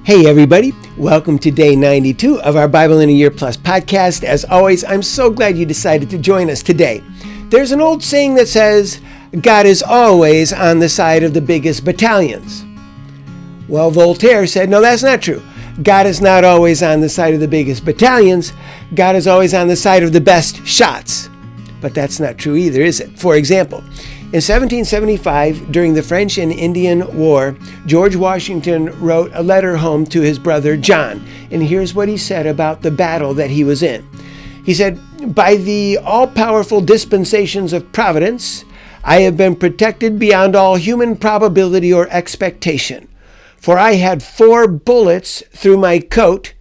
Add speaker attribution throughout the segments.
Speaker 1: Hey everybody, welcome to day 92 of our Bible in a Year Plus podcast. As always, I'm so glad you decided to join us today. There's an old saying that says, God is always on the side of the biggest battalions. Well, Voltaire said, no, that's not true. God is not always on the side of the biggest battalions. God is always on the side of the best shots. But that's not true either, is it? For example, in 1775, during the French and Indian War, George Washington wrote a letter home to his brother John. And here's what he said about the battle that he was in. He said, "By the all-powerful dispensations of Providence, I have been protected beyond all human probability or expectation. For I had 4 bullets through my coat,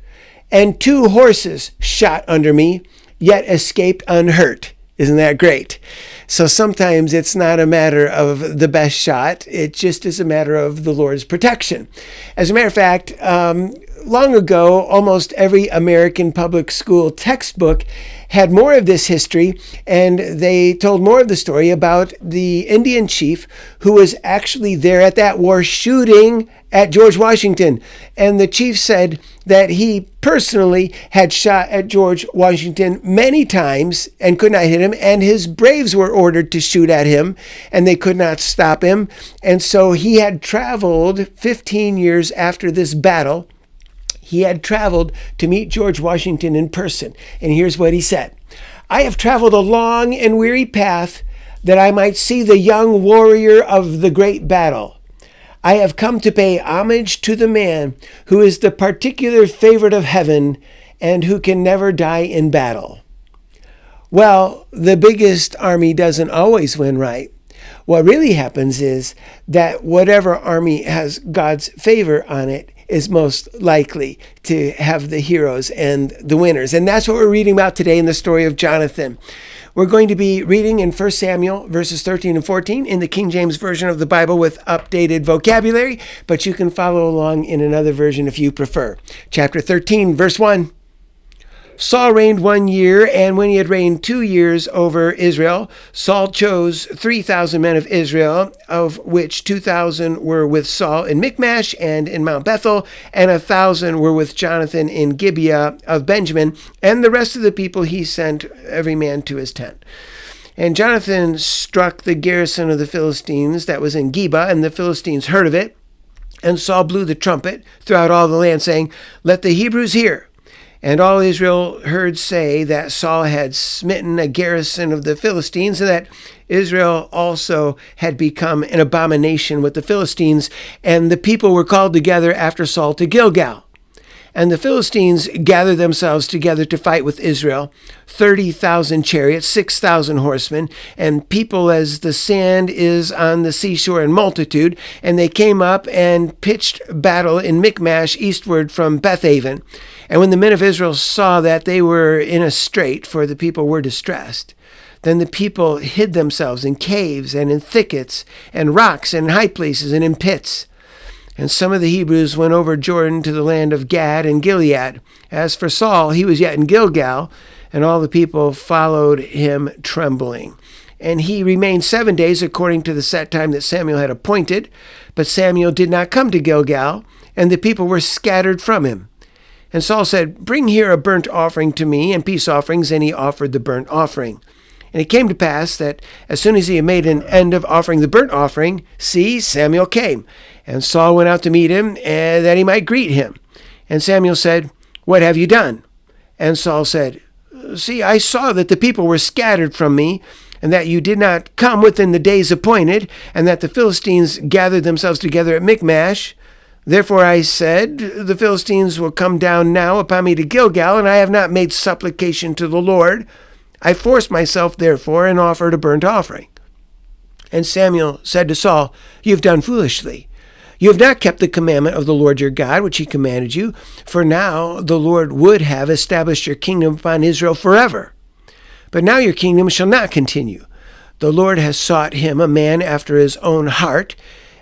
Speaker 1: and 2 horses shot under me, yet escaped unhurt." Isn't that great? So sometimes it's not a matter of the best shot. It just is a matter of the Lord's protection. As a matter of fact, long ago, almost every American public school textbook had more of this history, and they told more of the story about the Indian chief who was actually there at that war shooting at George Washington. And the chief said that he personally had shot at George Washington many times and could not hit him, and his braves were ordered to shoot at him, and they could not stop him. And so he had traveled 15 years after this battle. He had traveled to meet George Washington in person. And here's what he said: "I have traveled a long and weary path that I might see the young warrior of the great battle. I have come to pay homage to the man who is the particular favorite of heaven and who can never die in battle." Well, the biggest army doesn't always win, right? What really happens is that whatever army has God's favor on it is most likely to have the heroes and the winners. And that's what we're reading about today in the story of Jonathan. We're going to be reading in 1 Samuel verses 13 and 14 in the King James Version of the Bible with updated vocabulary, but you can follow along in another version if you prefer. Chapter 13, verse 1. Saul reigned 1 year, and when he had reigned 2 years over Israel, Saul chose 3,000 men of Israel, of which 2,000 were with Saul in Michmash and in Mount Bethel, and 1,000 were with Jonathan in Gibeah of Benjamin, and the rest of the people he sent every man to his tent. And Jonathan struck the garrison of the Philistines that was in Geba, and the Philistines heard of it. And Saul blew the trumpet throughout all the land, saying, "Let the Hebrews hear." And all Israel heard say that Saul had smitten a garrison of the Philistines, and that Israel also had become an abomination with the Philistines. And the people were called together after Saul to Gilgal. And the Philistines gathered themselves together to fight with Israel, 30,000 chariots, 6,000 horsemen, and people as the sand is on the seashore in multitude. And they came up and pitched battle in Michmash eastward from Bethaven. And when the men of Israel saw that, they were in a strait, for the people were distressed. Then the people hid themselves in caves and in thickets and rocks and high places and in pits. And some of the Hebrews went over Jordan to the land of Gad and Gilead. As for Saul, he was yet in Gilgal, and all the people followed him trembling. And he remained 7 days according to the set time that Samuel had appointed. But Samuel did not come to Gilgal, and the people were scattered from him. And Saul said, "Bring here a burnt offering to me and peace offerings." And he offered the burnt offering. And it came to pass that as soon as he had made an end of offering the burnt offering, see, Samuel came. And Saul went out to meet him, that he might greet him. And Samuel said, "What have you done?" And Saul said, "See, I saw that the people were scattered from me, and that you did not come within the days appointed, and that the Philistines gathered themselves together at Michmash. Therefore I said, the Philistines will come down now upon me to Gilgal, and I have not made supplication to the Lord. I forced myself, therefore, and offered a burnt offering." And Samuel said to Saul, "You have done foolishly. You have not kept the commandment of the Lord your God, which he commanded you. For now the Lord would have established your kingdom upon Israel forever. But now your kingdom shall not continue. The Lord has sought him a man after his own heart,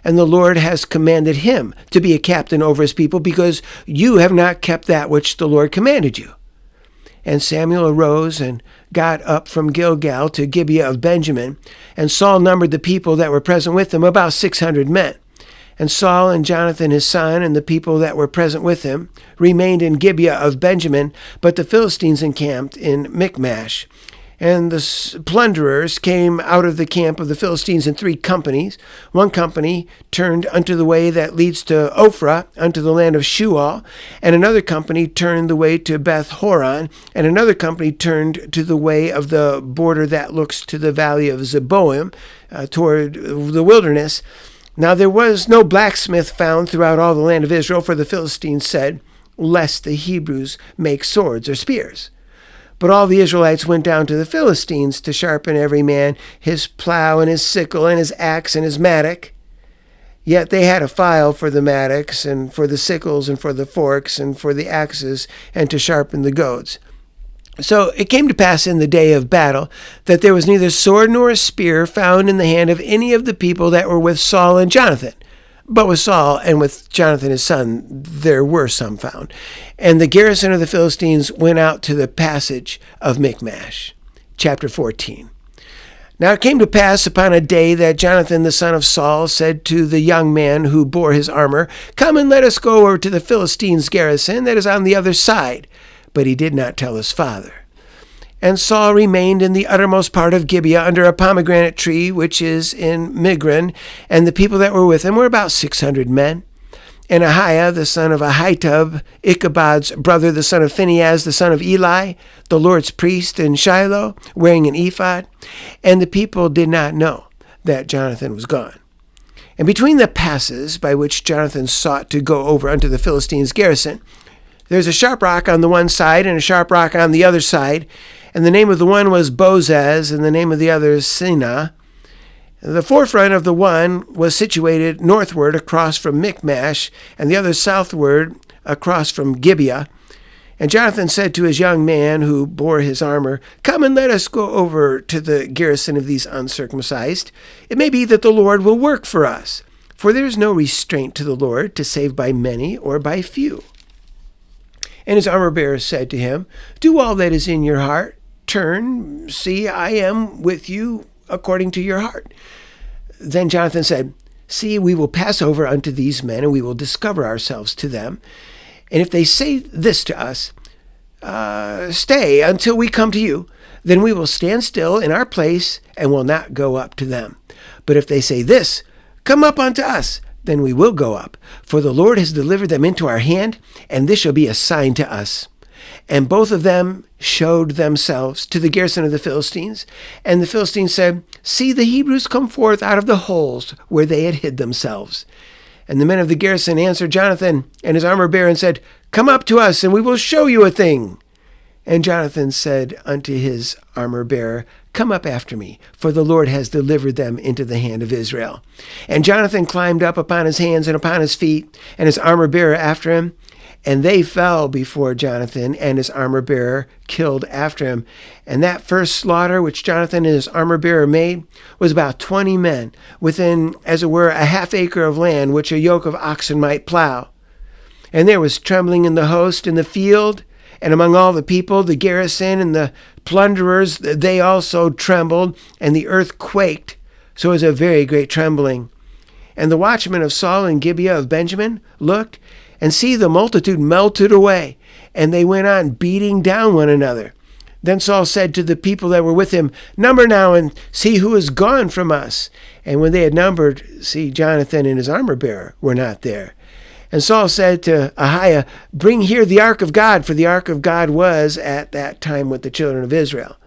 Speaker 1: and the Lord has commanded him to be a captain over his people, because you have not kept that which the Lord commanded you." And Samuel arose and got up from Gilgal to Gibeah of Benjamin, and Saul numbered the people that were present with him, about 600 men. And Saul and Jonathan his son and the people that were present with him remained in Gibeah of Benjamin, but the Philistines encamped in Michmash. And the plunderers came out of the camp of the Philistines in 3 companies. One company turned unto the way that leads to Ophrah, unto the land of Shual, and another company turned the way to Beth Horon, and another company turned to the way of the border that looks to the valley of Zeboim, toward the wilderness. Now there was no blacksmith found throughout all the land of Israel, for the Philistines said, lest the Hebrews make swords or spears. But all the Israelites went down to the Philistines to sharpen every man his plow and his sickle and his axe and his mattock. Yet they had a file for the mattocks and for the sickles and for the forks and for the axes and to sharpen the goads. So it came to pass in the day of battle that there was neither sword nor a spear found in the hand of any of the people that were with Saul and Jonathan. But with Saul and with Jonathan his son, there were some found. And the garrison of the Philistines went out to the passage of Michmash. Chapter 14. Now it came to pass upon a day that Jonathan the son of Saul said to the young man who bore his armor, Come and let us go over to the Philistines' garrison that is on the other side. But he did not tell his father. And Saul remained in the uttermost part of Gibeah under a pomegranate tree, which is in Migron, and the people that were with him were about 600 men. And Ahiah, the son of Ahitub, Ichabod's brother, the son of Phinehas, the son of Eli, the Lord's priest in Shiloh, wearing an ephod. And the people did not know that Jonathan was gone. And between the passes by which Jonathan sought to go over unto the Philistines' garrison, there's a sharp rock on the one side and a sharp rock on the other side, and the name of the one was Bozez, and the name of the other is Sinah. The forefront of the one was situated northward across from Michmash, and the other southward across from Gibeah. And Jonathan said to his young man who bore his armor, Come and let us go over to the garrison of these uncircumcised. It may be that the Lord will work for us, for there is no restraint to the Lord to save by many or by few. And his armor-bearer said to him, Do all that is in your heart. Turn, see, I am with you according to your heart. Then Jonathan said, See, we will pass over unto these men, and we will discover ourselves to them. And if they say this to us, Stay until we come to you, then we will stand still in our place and will not go up to them. But if they say this, Come up unto us, then we will go up, for the Lord has delivered them into our hand, and this shall be a sign to us. And both of them showed themselves to the garrison of the Philistines. And the Philistines said, See, the Hebrews come forth out of the holes where they had hid themselves. And the men of the garrison answered Jonathan and his armor-bearer and said, Come up to us, and we will show you a thing. And Jonathan said unto his armor-bearer, Come up after me, for the Lord has delivered them into the hand of Israel. And Jonathan climbed up upon his hands and upon his feet, and his armor-bearer after him. And they fell before Jonathan, and his armor-bearer killed after him. And that first slaughter which Jonathan and his armor-bearer made was about 20 men, within, as it were, a half acre of land which a yoke of oxen might plow. And there was trembling in the host in the field, and among all the people, the garrison and the plunderers, they also trembled, and the earth quaked. So it was a very great trembling. And the watchmen of Saul and Gibeah of Benjamin looked, and see, the multitude melted away, and they went on beating down one another. Then Saul said to the people that were with him, Number now, and see who is gone from us. And when they had numbered, see, Jonathan and his armor-bearer were not there. And Saul said to Ahiah, Bring here the ark of God, for the ark of God was at that time with the children of Israel.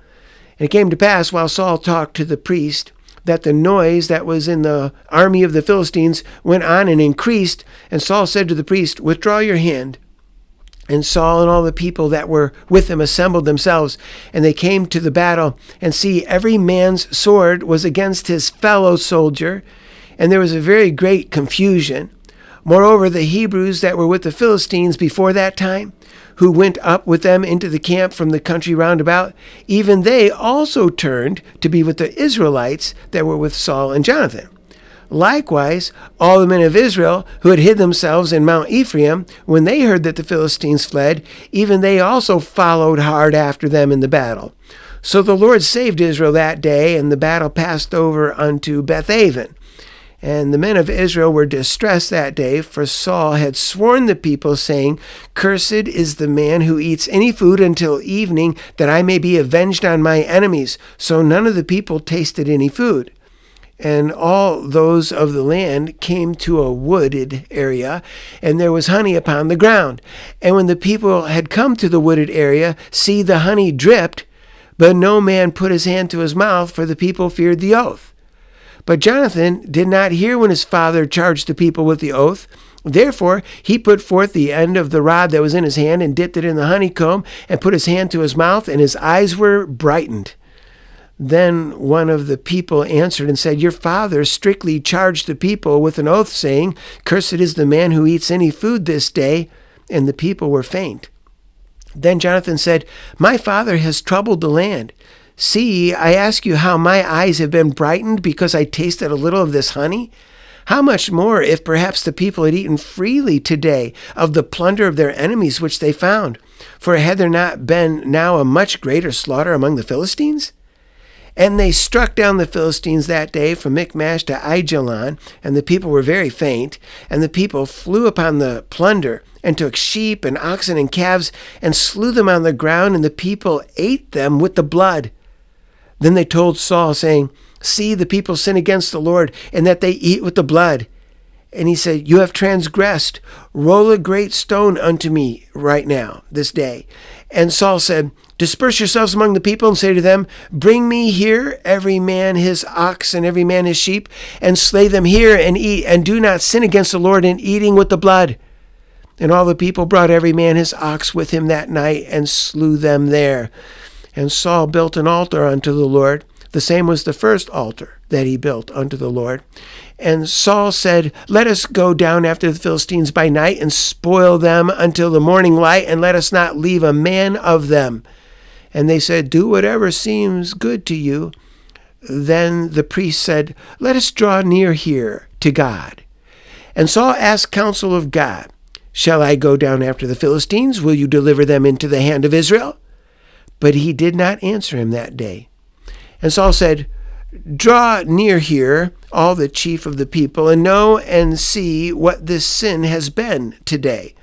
Speaker 1: And it came to pass, while Saul talked to the priest, that the noise that was in the army of the Philistines went on and increased. And Saul said to the priest, Withdraw your hand. And Saul and all the people that were with him assembled themselves, and they came to the battle. And see, every man's sword was against his fellow soldier, and there was a very great confusion. Moreover, the Hebrews that were with the Philistines before that time, who went up with them into the camp from the country round about, even they also turned to be with the Israelites that were with Saul and Jonathan. Likewise, all the men of Israel who had hid themselves in Mount Ephraim, when they heard that the Philistines fled, even they also followed hard after them in the battle. So the Lord saved Israel that day, and the battle passed over unto Bethaven. And the men of Israel were distressed that day, for Saul had sworn the people, saying, "Cursed is the man who eats any food until evening, that I may be avenged on my enemies." So none of the people tasted any food. And all those of the land came to a wooded area, and there was honey upon the ground. And when the people had come to the wooded area, see, the honey dripped, but no man put his hand to his mouth, for the people feared the oath. But Jonathan did not hear when his father charged the people with the oath. Therefore he put forth the end of the rod that was in his hand, and dipped it in the honeycomb, and put his hand to his mouth, and his eyes were brightened. Then one of the people answered and said, "Your father strictly charged the people with an oath, saying, 'Cursed is the man who eats any food this day.' And the people were faint." Then Jonathan said, "My father has troubled the land. See, I ask you how my eyes have been brightened because I tasted a little of this honey? How much more if perhaps the people had eaten freely today of the plunder of their enemies which they found? For had there not been now a much greater slaughter among the Philistines?" And they struck down the Philistines that day from Michmash to Aijalon, and the people were very faint. And the people flew upon the plunder, and took sheep and oxen and calves, and slew them on the ground, and the people ate them with the blood. Then they told Saul, saying, "See, the people sin against the Lord, and that they eat with the blood." And he said, "You have transgressed. Roll a great stone unto me right now, this day." And Saul said, "Disperse yourselves among the people, and say to them, Bring me here every man his ox and every man his sheep, and slay them here and eat, and do not sin against the Lord in eating with the blood." And all the people brought every man his ox with him that night, and slew them there. And Saul built an altar unto the Lord. The same was the first altar that he built unto the Lord. And Saul said, "Let us go down after the Philistines by night, and spoil them until the morning light, and let us not leave a man of them." And they said, "Do whatever seems good to you." Then the priest said, "Let us draw near here to God." And Saul asked counsel of God, "Shall I go down after the Philistines? Will you deliver them into the hand of Israel?" But he did not answer him that day. And Saul said, "Draw near here, all the chief of the people, and know and see what this sin has been today.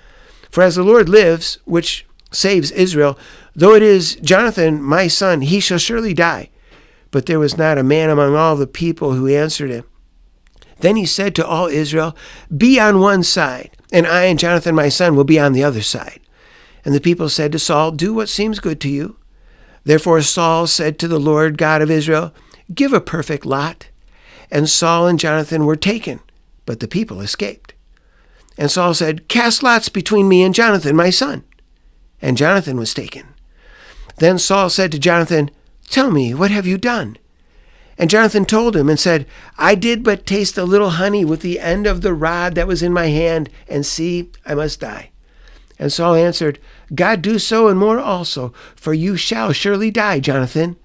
Speaker 1: For as the Lord lives, which saves Israel, though it is Jonathan my son, he shall surely die." But there was not a man among all the people who answered him. Then he said to all Israel, "Be on one side, and I and Jonathan my son will be on the other side." And the people said to Saul, "Do what seems good to you." Therefore Saul said to the Lord God of Israel, "Give a perfect lot." And Saul and Jonathan were taken, but the people escaped. And Saul said, "Cast lots between me and Jonathan my son." And Jonathan was taken. Then Saul said to Jonathan, "Tell me, what have you done?" And Jonathan told him and said, "I did but taste a little honey with the end of the rod that was in my hand, and see, I must die." And Saul answered, "God do so and more also, for you shall surely die, Jonathan."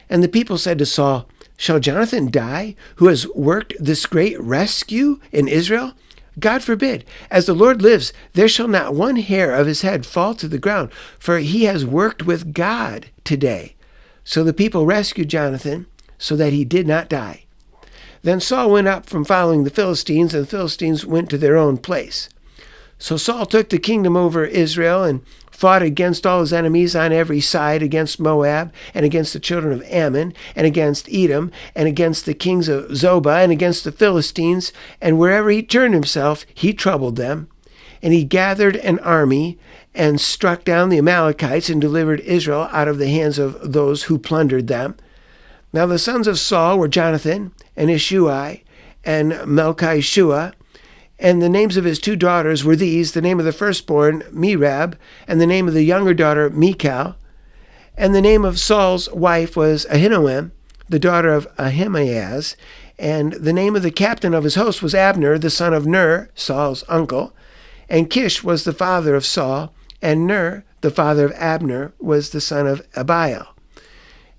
Speaker 1: And the people said to Saul, "Shall Jonathan die, who has worked this great rescue in Israel? God forbid. As the Lord lives, there shall not one hair of his head fall to the ground, for he has worked with God today." So the people rescued Jonathan, so that he did not die. Then Saul went up from following the Philistines, and the Philistines went to their own place. So Saul took the kingdom over Israel, and fought against all his enemies on every side, against Moab, and against the children of Ammon, and against Edom, and against the kings of Zobah, and against the Philistines. And wherever he turned himself, he troubled them. And he gathered an army, and struck down the Amalekites, and delivered Israel out of the hands of those who plundered them. Now the sons of Saul were Jonathan, and Ishui, and Melchishua. And the names of his two daughters were these: the name of the firstborn, Merab, and the name of the younger daughter, Michal. And the name of Saul's wife was Ahinoam, the daughter of Ahimaaz. And the name of the captain of his host was Abner, the son of Ner, Saul's uncle. And Kish was the father of Saul, and Ner, the father of Abner, was the son of Abiel.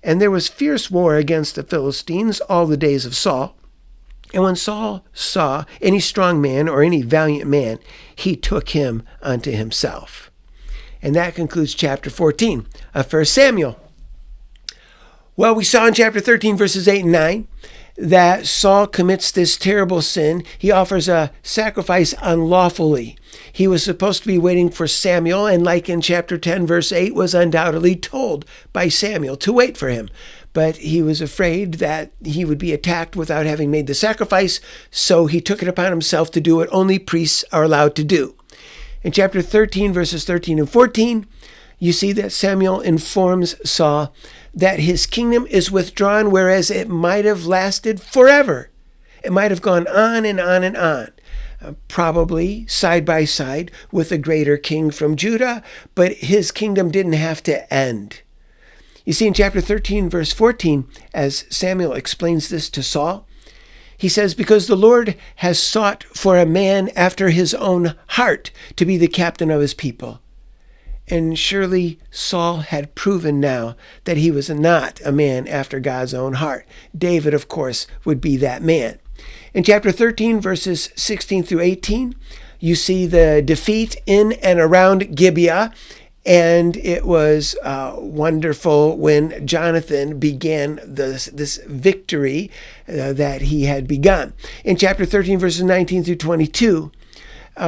Speaker 1: And there was fierce war against the Philistines all the days of Saul. And when Saul saw any strong man or any valiant man, he took him unto himself. And that concludes chapter 14 of 1 Samuel. Well, we saw in chapter 13, verses 8 and 9, that Saul commits this terrible sin. He offers a sacrifice unlawfully. He was supposed to be waiting for Samuel, and like in chapter 10, verse 8, was undoubtedly told by Samuel to wait for him. But he was afraid that he would be attacked without having made the sacrifice, so he took it upon himself to do what only priests are allowed to do. In chapter 13, verses 13 and 14, you see that Samuel informs Saul that his kingdom is withdrawn, whereas it might have lasted forever. It might have gone on and on and on, probably side by side with a greater king from Judah, but his kingdom didn't have to end. You see, in chapter 13, verse 14, as Samuel explains this to Saul, he says, because the Lord has sought for a man after his own heart to be the captain of his people. And surely Saul had proven now that he was not a man after God's own heart. David, of course, would be that man. In chapter 13, verses 16 through 18, you see the defeat in and around Gibeah. And it was wonderful when Jonathan began this victory that he had begun. In chapter 13, verses 19 through 22,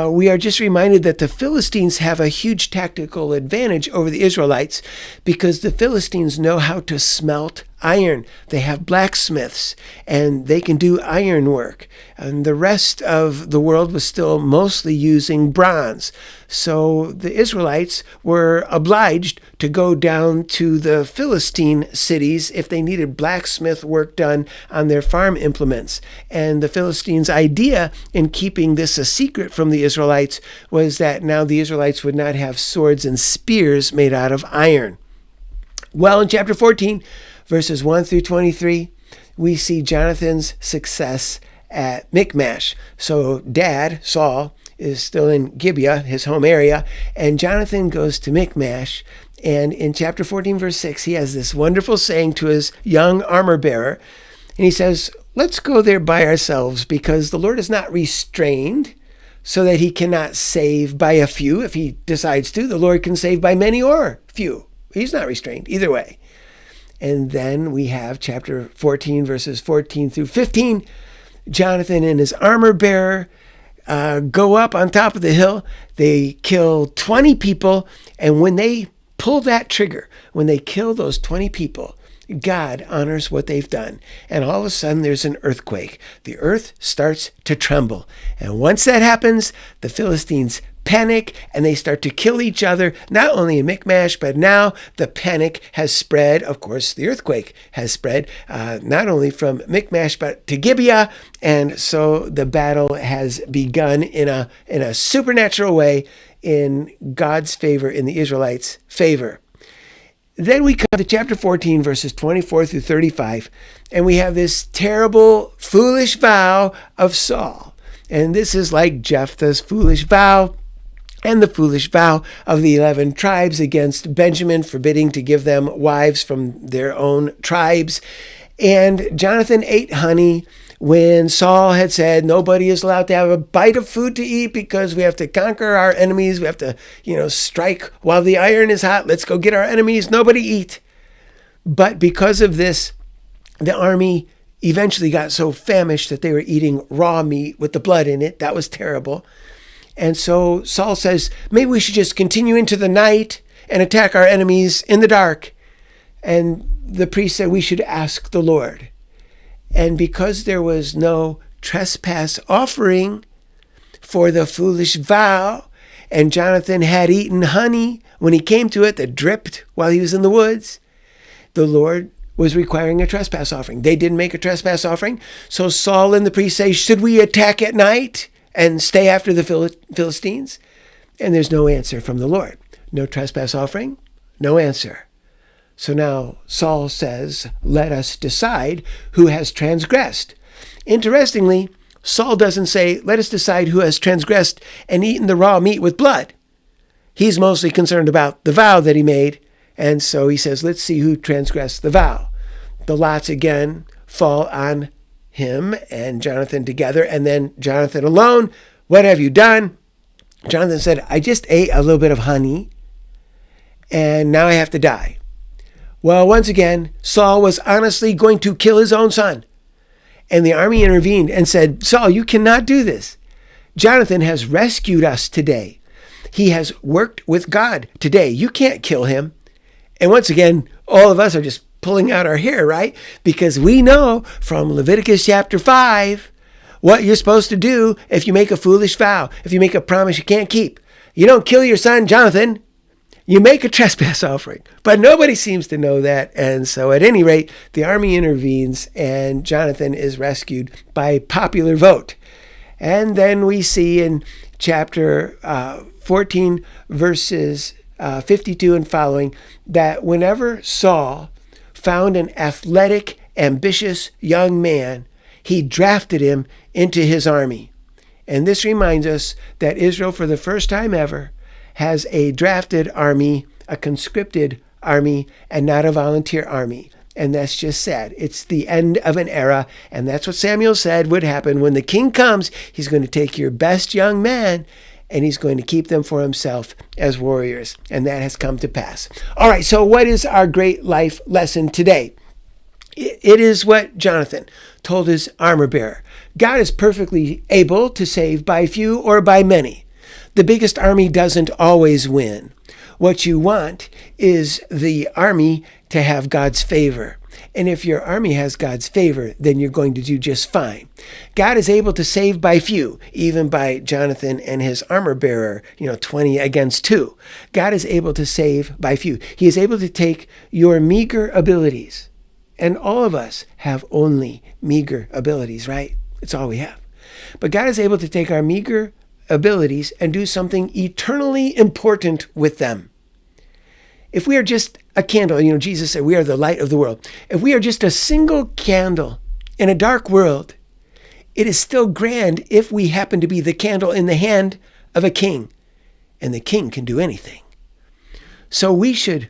Speaker 1: we are just reminded that the Philistines have a huge tactical advantage over the Israelites because the Philistines know how to smelt iron. They have blacksmiths and they can do iron work. And the rest of the world was still mostly using bronze. So the Israelites were obliged to go down to the Philistine cities if they needed blacksmith work done on their farm implements. And the Philistines' idea in keeping this a secret from the Israelites was that now the Israelites would not have swords and spears made out of iron. Well, in chapter 14, verses 1 through 23, we see Jonathan's success at Michmash. So Dad, Saul, is still in Gibeah, his home area, and Jonathan goes to Michmash. And in chapter 14, verse 6, he has this wonderful saying to his young armor bearer. And he says, let's go there by ourselves because the Lord is not restrained so that he cannot save by a few. If he decides to, the Lord can save by many or few. He's not restrained either way. And then we have chapter 14, verses 14 through 15. Jonathan and his armor bearer go up on top of the hill. They kill 20 people. And when they pull that trigger, when they kill those 20 people, God honors what they've done. And all of a sudden, there's an earthquake. The earth starts to tremble. And once that happens, the Philistines panic and they start to kill each other, not only in Michmash, but now the panic has spread. Of course, the earthquake has spread, not only from Michmash, but to Gibeah. And so the battle has begun in a supernatural way in God's favor, in the Israelites' favor. Then we come to chapter 14, verses 24 through 35, and we have this terrible, foolish vow of Saul. And this is like Jephthah's foolish vow and the foolish vow of the 11 tribes against Benjamin, forbidding to give them wives from their own tribes. And Jonathan ate honey when Saul had said nobody is allowed to have a bite of food to eat because we have to conquer our enemies. We have to, strike while the iron is hot. Let's go get our enemies. Nobody eat. But because of this, the army eventually got so famished that they were eating raw meat with the blood in it. That was terrible. And so Saul says, maybe we should just continue into the night and attack our enemies in the dark. And the priest said we should ask the Lord. And because there was no trespass offering for the foolish vow, and Jonathan had eaten honey when he came to it that dripped while he was in the woods, the Lord was requiring a trespass offering. They didn't make a trespass offering. So Saul and the priest say, should we attack at night and stay after the Philistines? And there's no answer from the Lord. No trespass offering, no answer. So now Saul says, let us decide who has transgressed. Interestingly, Saul doesn't say, let us decide who has transgressed and eaten the raw meat with blood. He's mostly concerned about the vow that he made. And so he says, let's see who transgressed the vow. The lots again fall on him and Jonathan together. And then Jonathan alone, what have you done? Jonathan said, I just ate a little bit of honey and now I have to die. Well, once again, Saul was honestly going to kill his own son. And the army intervened and said, Saul, you cannot do this. Jonathan has rescued us today. He has worked with God today. You can't kill him. And once again, all of us are just pulling out our hair, right? Because we know from Leviticus chapter 5 what you're supposed to do if you make a foolish vow, if you make a promise you can't keep. You don't kill your son, Jonathan. You make a trespass offering. But nobody seems to know that. And so at any rate, the army intervenes and Jonathan is rescued by popular vote. And then we see in chapter 14, verses 52 and following, that whenever Saul found an athletic, ambitious young man, he drafted him into his army. And this reminds us that Israel, for the first time ever, has a drafted army, a conscripted army, and not a volunteer army. And that's just sad. It's the end of an era. And that's what Samuel said would happen. When the king comes, he's going to take your best young men and he's going to keep them for himself as warriors. And that has come to pass. All right, so what is our great life lesson today? It is what Jonathan told his armor bearer. God is perfectly able to save by few or by many. The biggest army doesn't always win. What you want is the army to have God's favor. And if your army has God's favor, then you're going to do just fine. God is able to save by few, even by Jonathan and his armor bearer, 20 against 2. God is able to save by few. He is able to take your meager abilities. And all of us have only meager abilities, right? It's all we have. But God is able to take our meager abilities and do something eternally important with them. If we are just a candle, Jesus said we are the light of the world. If we are just a single candle in a dark world, it is still grand if we happen to be the candle in the hand of a king. And the king can do anything. So we should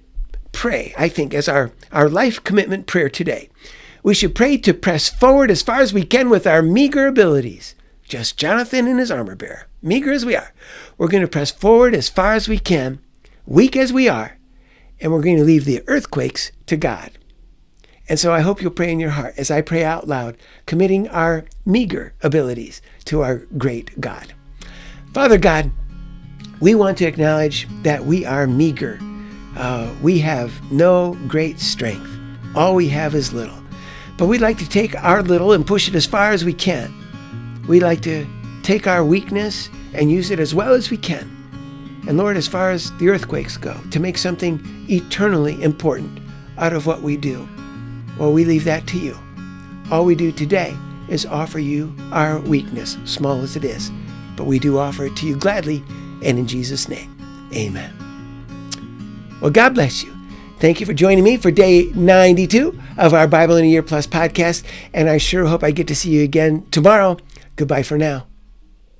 Speaker 1: pray, I think, as our life commitment prayer today. We should pray to press forward as far as we can with our meager abilities. Just Jonathan and his armor bearer, meager as we are. We're going to press forward as far as we can, weak as we are, and we're going to leave the earthquakes to God. And so I hope you'll pray in your heart as I pray out loud, committing our meager abilities to our great God. Father God, we want to acknowledge that we are meager. We have no great strength. All we have is little. But we'd like to take our little and push it as far as we can. We'd like to take our weakness and use it as well as we can. And Lord, as far as the earthquakes go, to make something eternally important out of what we do, well, we leave that to you. All we do today is offer you our weakness, small as it is. But we do offer it to you gladly, and in Jesus' name, amen. Well, God bless you. Thank you for joining me for day 92 of our Bible in a Year Plus podcast, and I sure hope I get to see you again tomorrow. Goodbye for now.